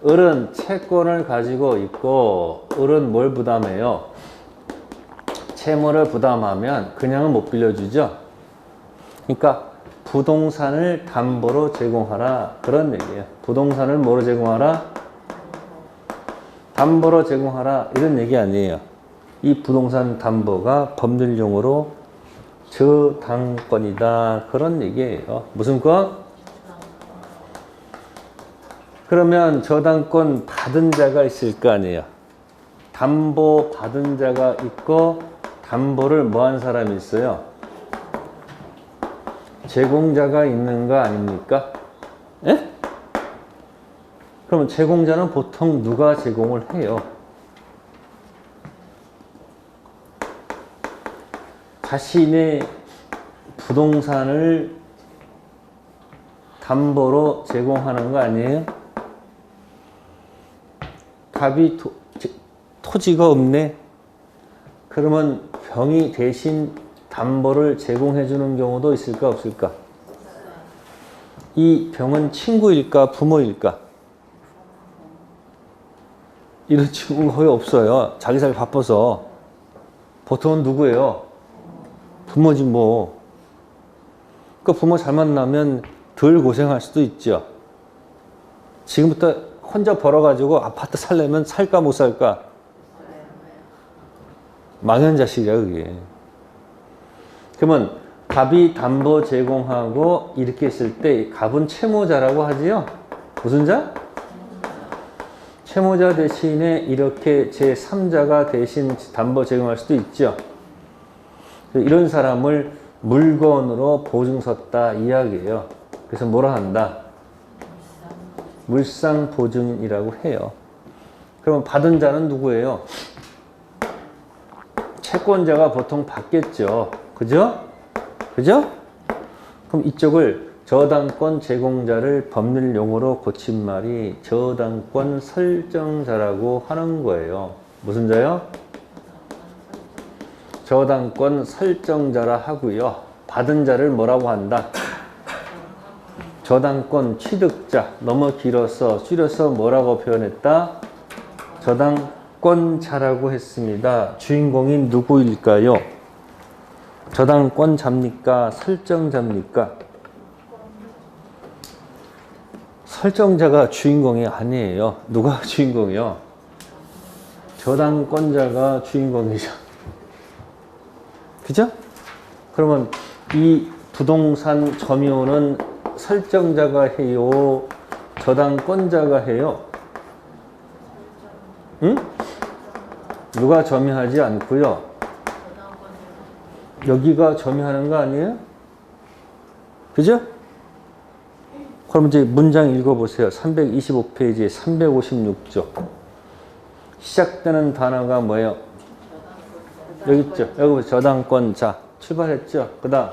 을은 채권을 가지고 있고 을은 뭘 부담해요? 채무를 부담하면 그냥은 못 빌려주죠. 그러니까 부동산을 담보로 제공하라 그런 얘기예요. 부동산을 뭐로 제공하라? 담보로 제공하라 이런 얘기 아니에요. 이 부동산 담보가 법률용어로 저당권이다 그런 얘기예요. 무슨 건? 그러면 저당권 받은 자가 있을 거 아니에요. 담보 받은 자가 있고 담보를 뭐 한 사람이 있어요? 제공자가 있는 거 아닙니까? 예? 그러면 제공자는 보통 누가 제공을 해요? 자신의 부동산을 담보로 제공하는 거 아니에요? 답이 토지가 없네? 그러면 병이 대신 담보를 제공해 주는 경우도 있을까 없을까? 이 병은 친구일까 부모일까? 이런 친구가 거의 없어요. 자기 살기 바빠서. 보통은 누구예요? 부모지 뭐. 그 부모 잘 만나면 덜 고생할 수도 있죠. 지금부터 혼자 벌어가지고 아파트 살려면 살까 못 살까? 망연자실이야 그게. 그러면 갑이 담보 제공하고 이렇게 했을 때 갑은 채무자라고 하지요? 무슨 자? 채무자 대신에 이렇게 제3자가 대신 담보 제공할 수도 있죠. 이런 사람을 물건으로 보증섰다 이야기예요. 그래서 뭐라 한다? 물상보증이라고 해요. 그러면 받은 자는 누구예요? 채권자가 보통 받겠죠. 그죠? 그럼 이쪽을 저당권 제공자를 법률 용어로 고친 말이 저당권 설정자라고 하는 거예요. 무슨 자요? 저당권 설정자라 하고요. 받은 자를 뭐라고 한다? 저당권 취득자. 너무 길어서 줄여서 뭐라고 표현했다? 저당권자라고 했습니다. 주인공이 누구일까요? 저당권자입니까? 설정자입니까? 설정자가 주인공이 아니에요. 누가 주인공이요? 저당권자가 주인공이죠. 그죠? 그러면 이 부동산 점유는 설정자가 해요? 저당권자가 해요? 응? 누가 점유하지 않고요. 여기가 점유하는 거 아니에요? 그죠? 그럼 이제 문장 읽어보세요. 325페이지 356조. 시작되는 단어가 뭐예요? 여기 있죠. 여기 보세요. 저당권자. 출발했죠. 그 다음.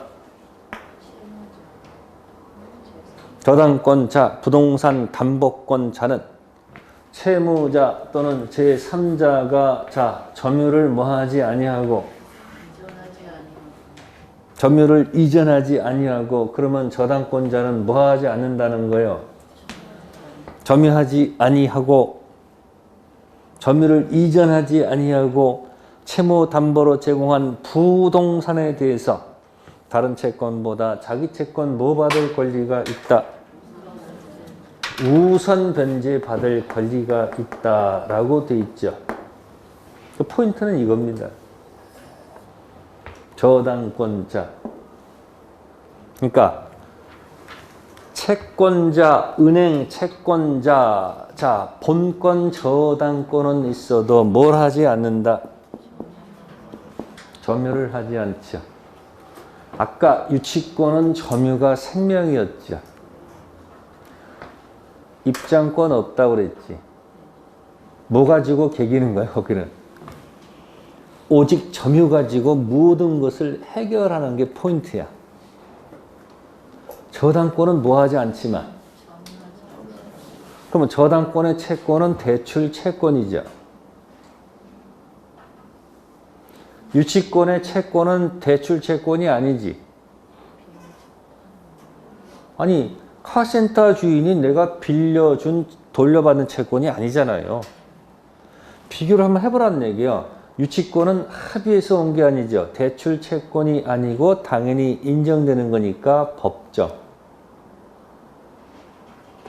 저당권자, 부동산 담보권자는 채무자 또는 제3자가 점유를 뭐하지 아니하고 점유를 이전하지 아니하고 그러면 저당권자는 뭐하지 않는다는 거예요? 점유하지 아니하고 점유를 이전하지 아니하고 채무 담보로 제공한 부동산에 대해서 다른 채권보다 자기 채권 뭐 받을 권리가 있다? 우선 변제 받을 권리가 있다라고 돼 있죠. 그 포인트는 이겁니다. 저당권자. 그러니까 채권자, 은행 채권자, 자, 본권 저당권은 있어도 뭘 하지 않는다? 점유를 하지 않죠. 아까 유치권은 점유가 생명이었죠. 입장권 없다고 그랬지. 뭐 가지고 개기는 거야, 거기는? 오직 점유 가지고 모든 것을 해결하는 게 포인트야. 저당권은 뭐 하지 않지만. 그러면 저당권의 채권은 대출 채권이죠. 유치권의 채권은 대출 채권이 아니지. 아니, 카센터 주인이 내가 빌려준, 돌려받는 채권이 아니잖아요. 비교를 한번 해보라는 얘기예요. 유치권은 합의해서 온 게 아니죠. 대출 채권이 아니고 당연히 인정되는 거니까 법정.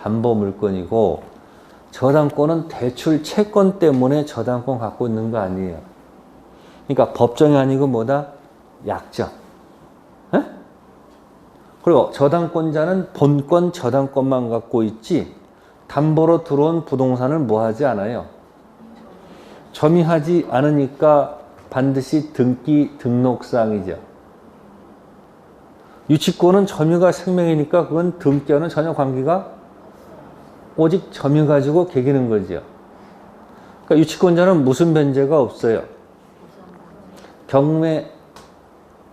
담보 물건이고, 저당권은 대출 채권 때문에 저당권 갖고 있는 거 아니에요. 그러니까 법정이 아니고 뭐다? 약정. 에? 그리고 저당권자는 본권 저당권만 갖고 있지 담보로 들어온 부동산을 뭐 하지 않아요. 점유하지 않으니까 반드시 등기 등록사항이죠. 유치권은 점유가 생명이니까 그건 등기와는 전혀 관계가 오직 점유 가지고 개기는 거죠. 그러니까 유치권자는 무슨 변제가 없어요.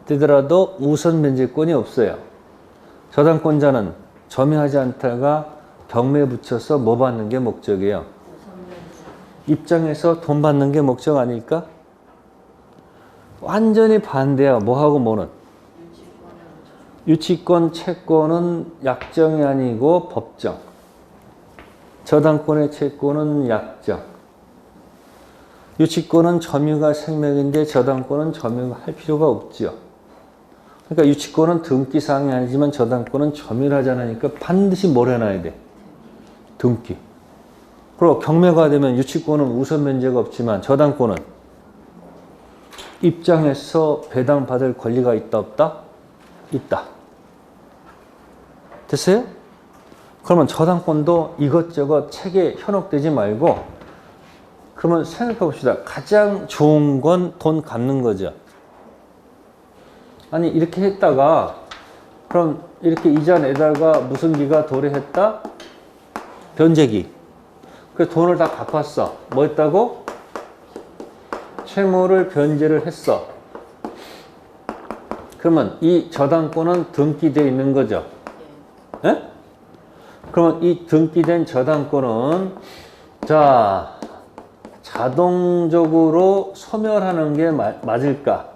경매되더라도 우선 변제권이 없어요. 저당권자는 점유하지 않다가 경매에 붙여서 뭐 받는 게 목적이에요? 입장에서 돈 받는 게 목적 아닐까? 완전히 반대야. 뭐하고 뭐는? 유치권, 채권은 약정이 아니고 법정. 저당권의 채권은 약정. 유치권은 점유가 생명인데 저당권은 점유가 할 필요가 없죠. 그러니까 유치권은 등기사항이 아니지만 저당권은 점유를 하지 않으니까 반드시 뭘 해놔야 돼? 등기. 그리고 경매가 되면 유치권은 우선 면제가 없지만 저당권은 입장에서 배당받을 권리가 있다 없다? 있다. 됐어요? 그러면 저당권도 이것저것 책에 현혹되지 말고 그러면 생각해 봅시다. 가장 좋은 건 돈 갚는 거죠. 아니 이렇게 했다가 그럼 이렇게 이자 내다가 무슨 기가 도래했다? 변제기. 그래서 돈을 다 갚았어. 뭐 했다고? 채무를 변제를 했어. 그러면 이 저당권은 등기되어 있는 거죠. 예? 그러면 이 등기된 저당권은 자 자동적으로 소멸하는 게 맞을까?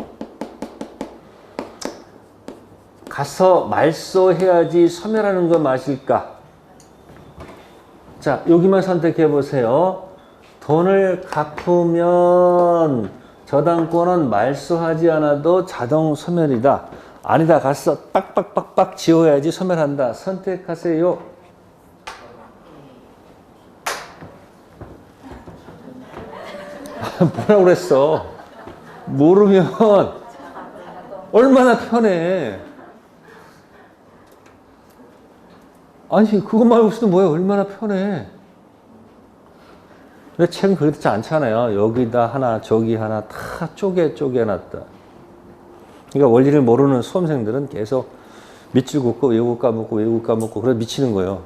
가서 말소해야지 소멸하는 거 맞을까? 자, 여기만 선택해 보세요. 돈을 갚으면 저당권은 말소하지 않아도 자동 소멸이다. 아니다. 가서 빡빡빡빡 지워야지 소멸한다. 선택하세요. 뭐라고 그랬어? 모르면 얼마나 편해. 아니 그것 말고서도 뭐야. 얼마나 편해. 근데 책은 그렇지 않잖아요. 여기다 하나 저기 하나 다 쪼개놨다. 그러니까 원리를 모르는 수험생들은 계속 밑줄 긋고 외국 까먹고 그래 미치는 거예요.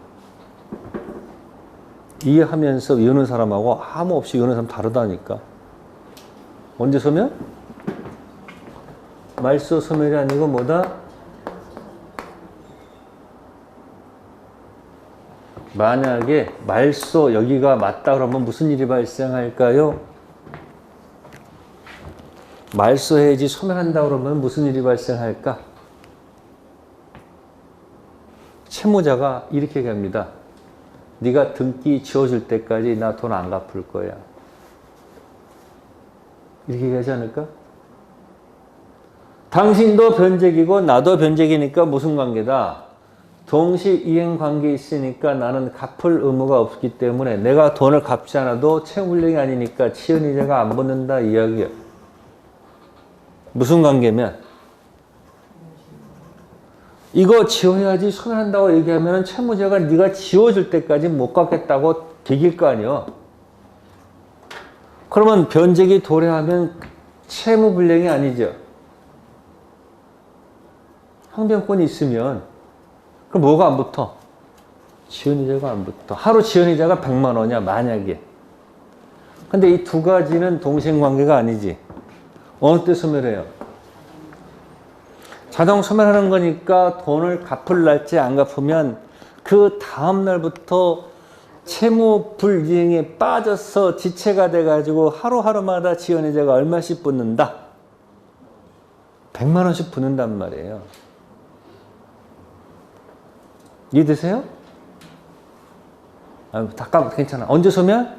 이해하면서 외우는 사람하고 아무 없이 외우는 사람 다르다니까. 언제 소멸? 말소 소멸이 아니고 뭐다? 만약에 말소 여기가 맞다 그러면 무슨 일이 발생할까요? 말소해야지 소멸한다 그러면 무슨 일이 발생할까? 채무자가 이렇게 갑니다. 네가 등기 지워줄 때까지 나 돈 안 갚을 거야. 이렇게 얘기하지 않을까? 당신도 변제기고 나도 변제기니까 무슨 관계다? 동시 이행 관계 있으니까 나는 갚을 의무가 없기 때문에 내가 돈을 갚지 않아도 채무불량이 아니니까 지연이자가 안 붙는다 이야기야. 무슨 관계면? 이거 지워야지 소멸한다고 얘기하면 채무자가 네가 지워줄 때까지 못 갚겠다고 개길 거 아니야. 그러면 변제기 도래하면 채무불량이 아니죠. 항변권이 있으면 그럼 뭐가 안 붙어? 지연이자가 안 붙어. 하루 지연이자가 100만 원이야 만약에. 근데 이 두 가지는 동생관계가 아니지. 어느 때 소멸해요? 자동 소멸하는 거니까 돈을 갚을 날짜 안 갚으면 그 다음 날부터 채무 불이행에 빠져서 지체가 돼가지고 하루하루마다 지연이자가 얼마씩 붙는다? 100만 원씩 붙는단 말이에요. 이해되세요? 아, 잠깐 괜찮아. 언제 소멸?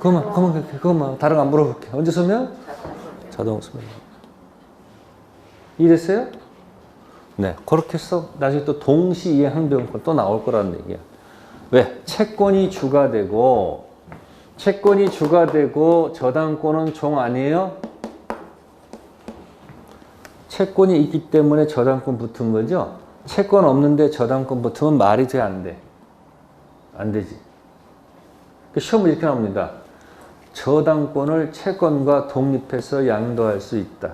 그것만 다른 거 안 물어볼게. 언제 소멸? 자동 소멸. 이해됐어요? 네, 그렇게 해서 나중에 또 동시이행 항변권 또 나올 거라는 얘기야. 왜? 채권이 주가 되고 저당권은 종 아니에요? 채권이 있기 때문에 저당권 붙은 거죠? 채권 없는데 저당권 붙으면 말이 돼, 안 돼? 안 되지. 시험은 이렇게 나옵니다. 저당권을 채권과 독립해서 양도할 수 있다.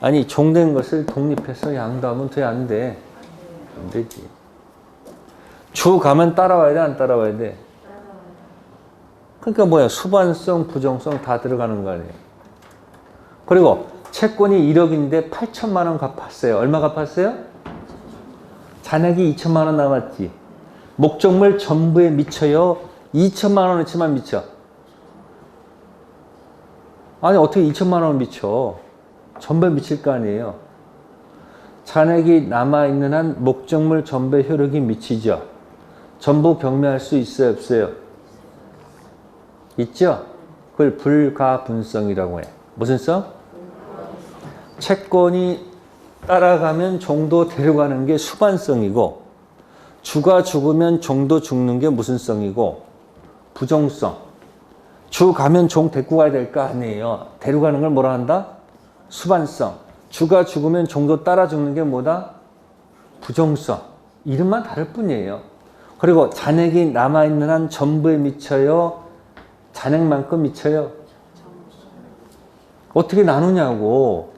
아니, 종된 것을 독립해서 양도하면 돼, 안 돼? 안 되지. 주 가면 따라와야 돼, 안 따라와야 돼? 그러니까 뭐야, 수반성, 부정성 다 들어가는 거 아니에요. 그리고 채권이 1억인데 8천만 원 갚았어요. 얼마 갚았어요? 잔액이 2천만 원 남았지. 목적물 전부에 미쳐요? 2천만 원어치만 미쳐? 아니, 어떻게 2천만 원 미쳐? 전부에 미칠 거 아니에요. 잔액이 남아있는 한 목적물 전부에 효력이 미치죠. 전부 경매할 수 있어요, 없어요? 있죠? 그걸 불가분성이라고 해. 무슨 성? 채권이 따라가면 종도 데려가는 게 수반성이고, 주가 죽으면 종도 죽는 게 무슨 성이고? 부정성. 주 가면 종 데리고 가야 될 거 아니에요. 데려가는 걸 뭐라 한다? 수반성. 주가 죽으면 종도 따라 죽는 게 뭐다? 부정성. 이름만 다를 뿐이에요. 그리고 잔액이 남아있는 한 전부에 미쳐요? 잔액만큼 미쳐요? 어떻게 나누냐고.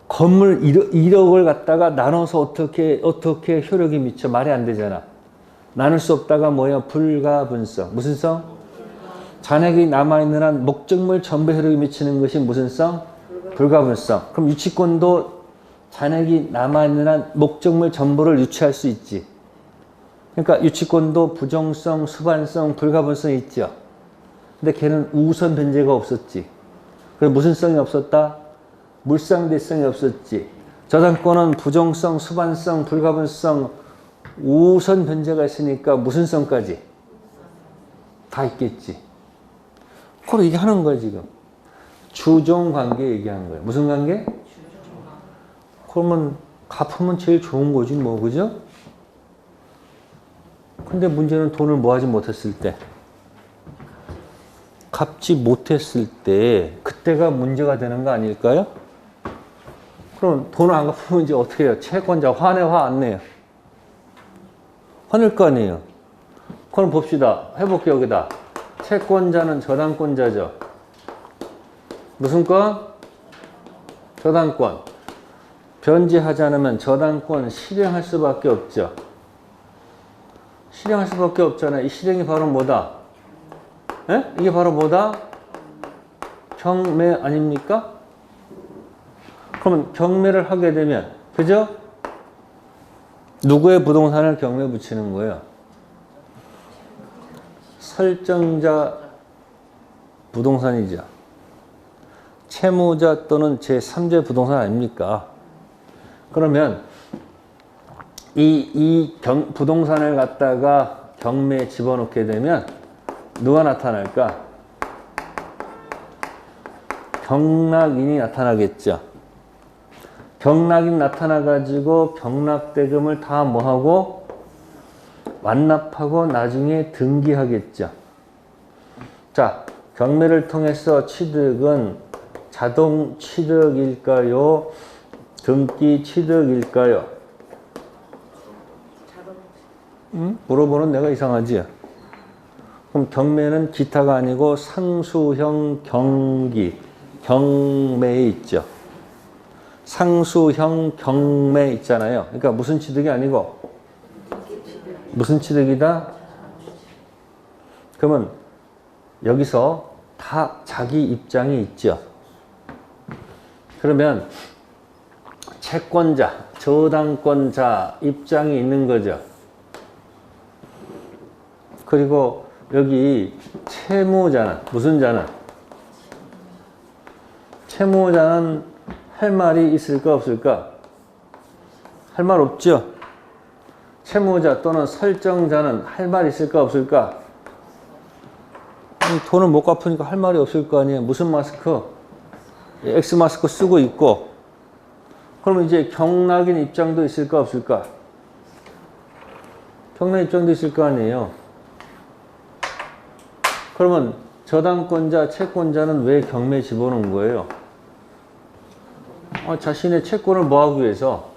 건물 1억을 갖다가 나눠서 어떻게 효력이 미쳐? 말이 안 되잖아. 나눌 수 없다가 뭐야? 불가분성. 무슨 성? 잔액이 남아있는 한 목적물 전부에 효력이 미치는 것이 무슨 성? 불가분성. 그럼 유치권도 잔액이 남아있는 한 목적물 전부를 유치할 수 있지. 그러니까 유치권도 부정성, 수반성, 불가분성이 있죠. 근데 걔는 우선 변제가 없었지. 그래서 무슨 성이 없었다? 물상대성이 없었지. 저당권은 부정성, 수반성, 불가분성, 우선 변제가 있으니까 무슨 성까지? 다 있겠지. 그걸 얘기하는 거야, 지금. 주종 관계 얘기하는 거예요. 무슨 관계? 그러면 갚으면 제일 좋은 거지, 뭐, 그죠? 근데 문제는 돈을 뭐 하지 못했을 때. 갚지 못했을 때, 그때가 문제가 되는 거 아닐까요? 그럼 돈을 안 갚으면 이제 어떻게 해요? 채권자 화내, 화 안 내요? 화낼 거 아니에요? 그럼 봅시다. 해볼게요, 여기다. 채권자는 저당권자죠. 무슨 건? 저당권. 변제하지 않으면 저당권 실행할 수밖에 없죠. 실행할 수밖에 없잖아요. 이 실행이 바로 뭐다? 에? 이게 바로 뭐다? 경매 아닙니까? 그러면 경매를 하게 되면, 그죠? 누구의 부동산을 경매 붙이는 거예요? 설정자 부동산이죠. 채무자 또는 제3자 부동산 아닙니까? 그러면 부동산을 갖다가 경매에 집어넣게 되면 누가 나타날까? 경락인이 나타나겠죠. 경락인 나타나가지고 경락대금을 다 뭐하고 완납하고 나중에 등기하겠죠. 자, 경매를 통해서 취득은 자동 취득일까요? 등기 취득일까요? 물어보는 내가 이상하지? 그럼 경매는 기타가 아니고 상수형 경기, 경매에 있죠. 상수형 경매 있잖아요. 그러니까 무슨 취득이 아니고 무슨 취득이다? 그러면 여기서 다 자기 입장이 있죠. 그러면 채권자, 저당권자 입장이 있는 거죠. 그리고 여기 채무자는 무슨 자는? 채무자는 할 말이 있을까 없을까? 할 말 없죠. 채무자 또는 설정자는 할 말 있을까 없을까? 돈을 못 갚으니까 할 말이 없을 거 아니에요. 무슨 마스크? X 마스크 쓰고 있고. 그러면 이제 경락인 입장도 있을까 없을까? 경락 입장도 있을 거 아니에요. 그러면 저당권자, 채권자는 왜 경매에 집어넣은 거예요? 자신의 채권을 뭐 하기 위해서?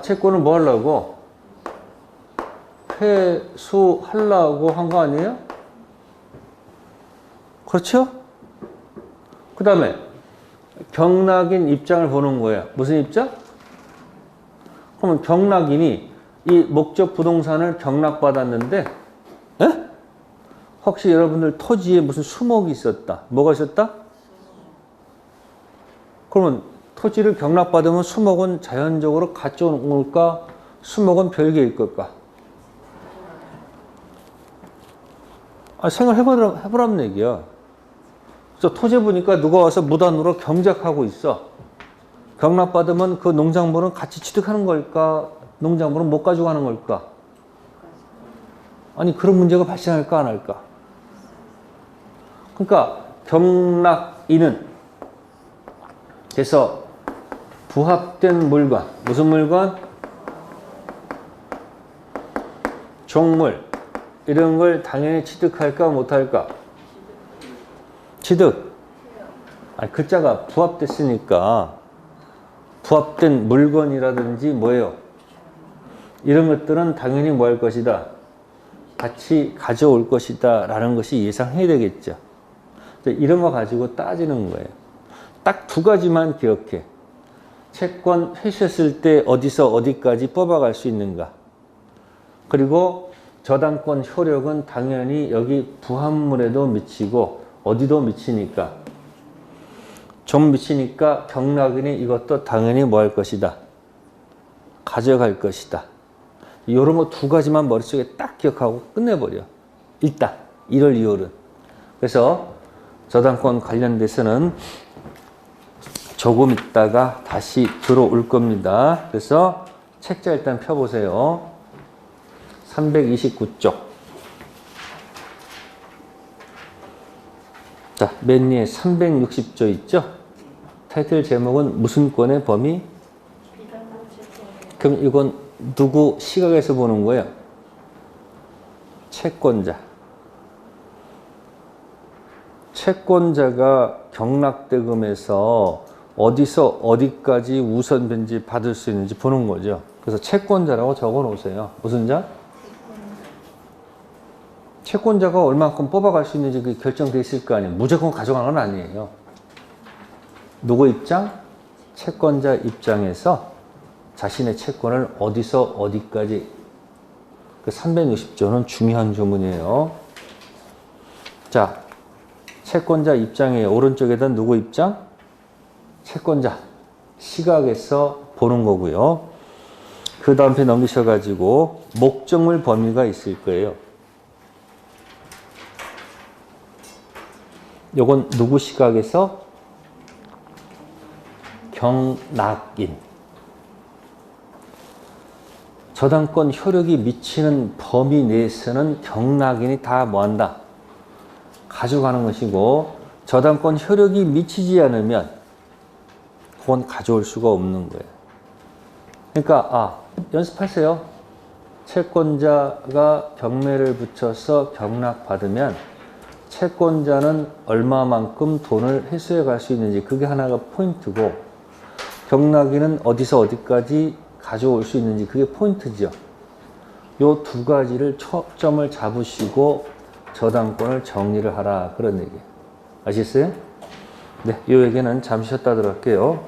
채권을 뭐 하려고? 회수하려고 한 거 아니에요? 그렇죠? 그 다음에 경락인 입장을 보는 거예요. 무슨 입장? 그러면 경락인이 이 목적 부동산을 경락받았는데 혹시 여러분들 토지에 무슨 수목이 있었다. 뭐가 있었다? 그러면 토지를 경락받으면 수목은 자연적으로 가져온 걸까? 수목은 별개일 걸까? 생각해보라는 얘기야. 그래서 토지 보니까 누가 와서 무단으로 경작하고 있어. 경락받으면 그 농작물은 같이 취득하는 걸까? 농작물은 못 가져가는 걸까? 아니, 그런 문제가 발생할까, 안 할까? 그러니까 경락인은 그래서 부합된 물건, 무슨 물건? 종물, 이런 걸 당연히 취득할까 못할까? 취득. 아니, 글자가 부합됐으니까 부합된 물건이라든지 뭐예요? 이런 것들은 당연히 뭐 할 것이다? 같이 가져올 것이다 라는 것이 예상해야 되겠죠. 이런 거 가지고 따지는 거예요. 딱 두 가지만 기억해. 채권 회수했을 때 어디서 어디까지 뽑아갈 수 있는가. 그리고 저당권 효력은 당연히 여기 부합물에도 미치고 어디도 미치니까. 좀 미치니까 경락인이 이것도 당연히 뭐 할 것이다. 가져갈 것이다. 이런 거 두 가지만 머릿속에 딱 기억하고 끝내버려. 일단 1월 2월은. 그래서 저당권 관련돼서는 조금 있다가 다시 들어올 겁니다. 그래서 책자 일단 펴보세요. 329쪽. 자, 맨 위에 360조 있죠? 타이틀 제목은 무슨 권의 범위? 그럼 이건 누구 시각에서 보는 거예요? 채권자. 채권자가 경락대금에서 어디서 어디까지 우선 변제 받을 수 있는지 보는 거죠. 그래서 채권자라고 적어 놓으세요. 무슨 자? 채권자가 얼마큼 뽑아갈 수 있는지 그게 결정돼 있을 거 아니에요. 무조건 가져가는 건 아니에요. 누구 입장? 채권자 입장에서 자신의 채권을 어디서 어디까지. 그 360조는 중요한 조문이에요. 자, 채권자 입장에 오른쪽에다 누구 입장? 채권자 시각에서 보는 거고요. 그 다음 편 넘기셔가지고 목적물 범위가 있을 거예요. 요건 누구 시각에서? 경락인. 저당권 효력이 미치는 범위 내에서는 경락인이 다 뭐한다? 가져가는 것이고, 저당권 효력이 미치지 않으면 그건 가져올 수가 없는 거예요. 그러니까 연습하세요. 채권자가 경매를 붙여서 경락받으면 채권자는 얼마만큼 돈을 회수해 갈 수 있는지 그게 하나가 포인트고 경락인은 어디서 어디까지 가져올 수 있는지 그게 포인트죠. 요 두 가지를 초점을 잡으시고 저당권을 정리를 하라 그런 얘기예요. 아시겠어요? 네, 이 얘기는 잠시 쉬었다 들어갈게요.